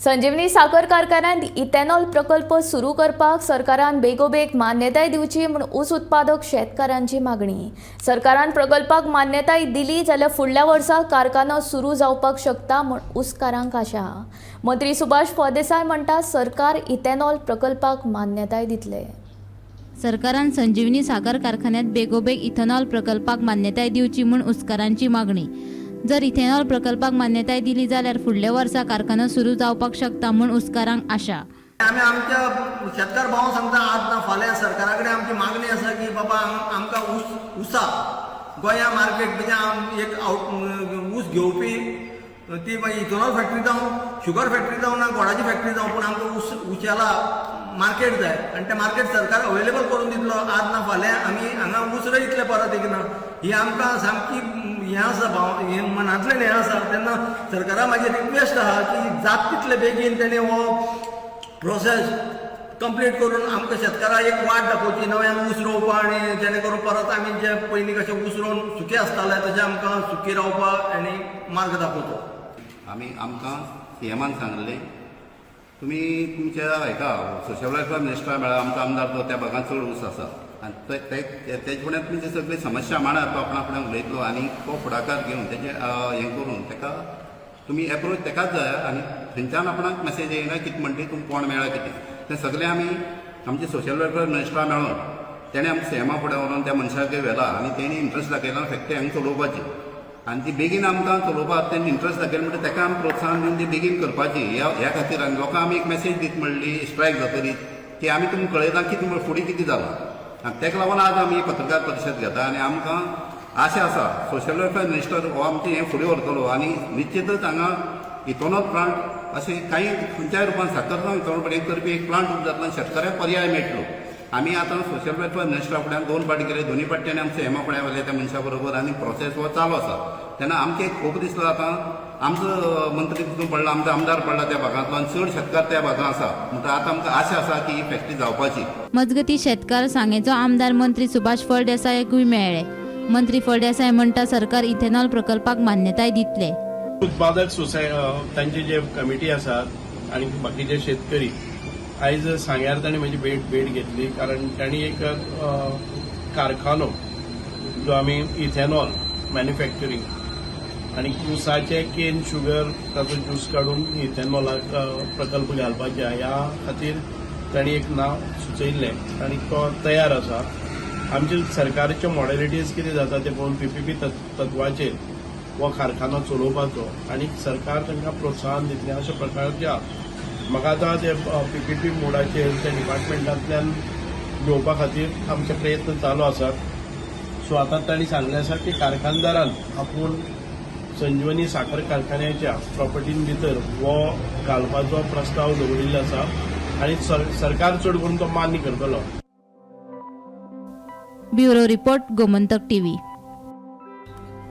संजीवनी साखर कारखान्यांत इथेनॉल प्रकल्प सुरू करपाक सरकारान बेगोबेग मान्यताय दिवची म्हूण ऊस उत्पादक शेतकारांची मागणी। सरकारान प्रकल्पाक मान्यताय दिली जाल्यार फुडल्या वर्सा कारखानो सुरू जावपाक शकता म्हूण ऊसकारांक आशा। मंत्री सुभाष फळदेसाय म्हणटा सरकार इथेनॉल प्रकल्पाक मान्यताय दितले। सरकारान संजीवनी साखर कारखान्यात बेगोबेग इथेनॉल प्रकल्पाक मान्यताय दिवची म्हूण ऊसकारांची मागणी। जर इथेनॉल प्रकल्पाक मान्यताय दिली जाल्यार फुडल्या वर्सा कारखानो सुरू जावपाक शकता म्हूण ऊसकारांक आशा। आमी आमच्या शेतकार भाव सांगता आज ना फाल्यां सरकारा कडेन आमची मागणी आसा की बाबा आमकां ऊसा गोंया मार्केट म्हणजे एक ऊस घेवपी ती मागीर इथेनॉल फॅक्टरी जावं शुगर फॅक्टरी जावं ना गोडाची फॅक्टरी जावं पूण आमकां ऊसाला मार्केट जाय आनी तें मार्केट सरकार अवेलेबल करून दितलो। आज ना फाल्यां आमी हांगा ऊस रोयतले परत एक ना ही आमकां सामकी हें आसा भाव हें मनांतल्यान हें आसा। तेन्ना सरकारा म्हाजी रिक्वेस्ट आहा की जात तितले बेगीन तेणें हो प्रोसेस कंप्लीट करून आमकां शेतकाराक एक वाट दाखोवची नव्यान ऊस रोवपा आनी जेणे करून परत आमी जे पयलीं कशें ऊस रोवन सुके आसताले तशें आमकां सुकी रावपाक आनी मार्ग दाखोवचो। आमकां सीएमान सांगलें तुमी तुमच्या हेका सोशल वेलफेअर मिनिस्टरा मेळा आमचो आमदार तो त्या भागांत चड ऊस आसा आनी तेजे फुड्यान तुमची सगळी समस्या मांडात तो आपणा फुड्यान उलयतलो आनी तो फुडाकार घेवन तेजें हें करून ताका तुमी एप्रोच तेकाच जाय आनी थंयच्यान आपणाक मॅसेज येयना कितें म्हणटी तुमकां कोण मेळ्ळा कितें तें सगळें आमी आमचे सोशल वेलफेअर मिनिस्टरा मेळोन तेणें आमकां सीएमा फुडें व्हरोन त्या मनशाक व्हेला आनी तेणी इंट्रस्ट दाखयला फॅक्टरी हांगा चलोवपाची आनी ती बेगीन आमकां चलोवपाक तेणी इंट्रस्ट दाखयलें म्हणटा तेका आमी प्रोत्साहन दिवन ती बेगीन करपाची ह्या खातीर आनी लोकांक आमी एक मॅसेज दीत म्हणली स्ट्रायक जातरी की आमी तुमकां कळयता कितें फुडें कितें जालां आनी तेका लागून आज आमी पत्रकार परिशद घेता आनी आमकां आशा आसा सोशल वेलफेअर मिनिस्टर हो आमचें हें फुडें व्हरतलो आनी निश्चितच हांगा इथेनॉल प्लांट अशें काही खंयच्याय रुपान साखर जावं इथेनॉल प्लांट करपी एक प्लांट उबो जातलो आनी शेतकऱ्याक पर्याय मेळटलो। आमी आतां सोशल वेलफेअर मिनिस्टरा फुड्यान 2 फावटी गेले दोनूय फावट्यांनी आमचे हेमा फुड्यान व्हेले त्या मनशा बरोबर आनी प्रोसेस हो चालू आसा। तेन्ना आमकां एक खूब दिसलो आतां आमचो मंत्री तितून पडला आमचो आमदार पडला त्या भागांतलो आनी चड शेतकार त्या भागांत आसा म्हणटा आतां आमकां आशा आसा की ही फॅक्टरी जावपाची। मजगती शेतकार सांगेचो आमदार मंत्री सुभाष फळदेसायाकूय मेळ्ळे। मंत्री फळदेसाय म्हणटा सरकार इथेनॉल प्रकल्पाक मान्यताय दितले। उत्पादक तांचे जे कमिटी आसात आणि बाकीचे शेतकरी आयज सांग्यार तांणी म्हजी भेट घेतली कारण तांणी एक कारखानो जो आमी इथेनॉल मॅन्युफॅक्चरिंग आणि ऊसाचे केन शुगर ताचो ज्यूस काढून इथेनॉलाक प्रकल्प घालपाचे ह्या खातीर तांणी एक नाव सुचयिल्लें आनी तो तयार आसा। आमचे सरकारचे मॉडेलिटीज कितें जाता ते पळोवन पीपीपी तत्वाचेर हो कारखानो चलोवपाचो आनी सरकार तांकां प्रोत्साहन दितलें अशा प्रकारच्या म्हाका आतां ते पीपीपी मोडाचेर त्या डिपार्टमेंटांतल्यान घेवपा खातीर आमचे प्रयत्न चालू आसात। सो आतां तांणी सांगलें आसा की कारखानदारान आपूण संजीवनी साखर कारखान्याच्या प्रॉपर्टीन भितर हो घालपाचो प्रस्ताव दवरिल्लो आसा आनी सरकार चड करून तो मान्य करतलो। Bureau report Gomantak TV.